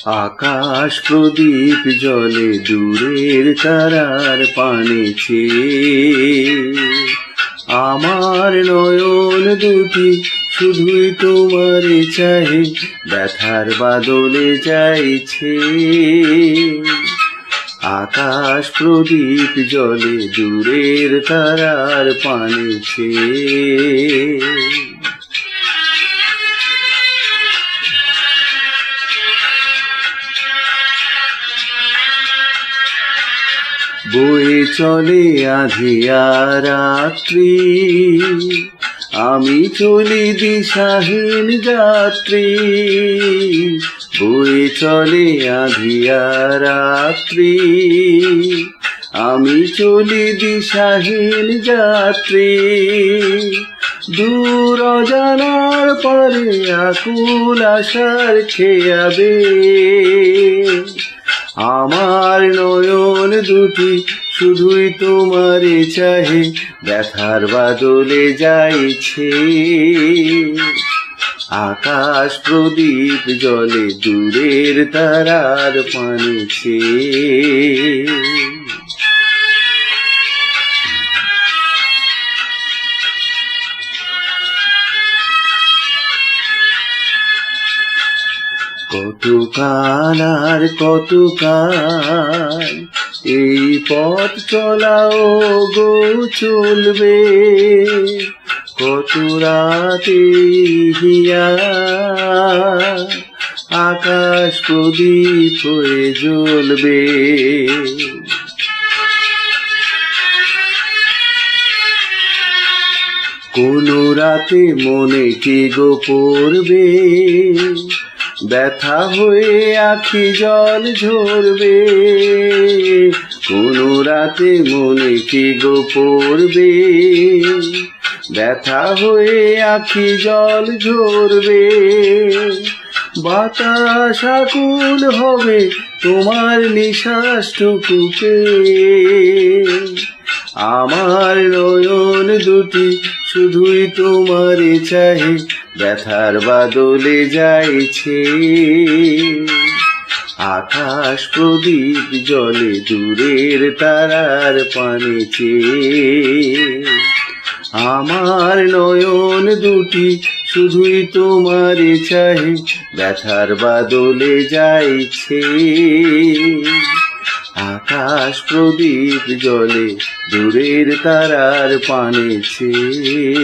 আকাশ প্রদীপ জলে দূরের তারার পানে চেয়ে আমার নয়ন দুটি শুধুই তোমারে চাহে, ব্যথার বাদলে যাইছে। আকাশ প্রদীপ জলে দূরের তারার পানে চেয়ে বয়ে চলে আঁধিয়া রাত্রি, আমি চলি দিশাহীন যাত্রী। বয়ে চলে আঁধিয়া রাত্রি, আমি চলি দিশাহীন যাত্রী। দূর অজানার পরে আকুল আশার খেয়াবে, আমার নয়ন দুটি শুধুই তোমারে চাহে, ব্যথার বাদলে যাইছে। আকাশ প্রদীপ জলে দূরের তারার পানে চেয়ে কতকাল আর কতকাল এই পথ চলাও গো চলবে, কত রাতে হিয়া আকাশ প্রদীপ হয়ে জ্বলবে। কোন রাতে মনে কি গো পড়বে, ব্যথা হয়ে আখি জল ঝরবে। কোন রাতে মনে কি গো পড়বে, ব্যথা হয়ে আখি জল ঝরবে। বাতাস আকুল হবে তোমার নিঃশ্বাসটুকুকে, আমার নয়ন দুটি শুধুই তোমারে চাহে, ব্যথার বাদলে যাইছে। আকাশ প্রদীপ জলে দূরের তারার পানে চেয়ে আমার নয়ন দুটি শুধুই তোমারে চাহে, ব্যথার বাদলে যাইছে। আকাশ প্রদীপ জলে দূরের তারার পানে চেয়ে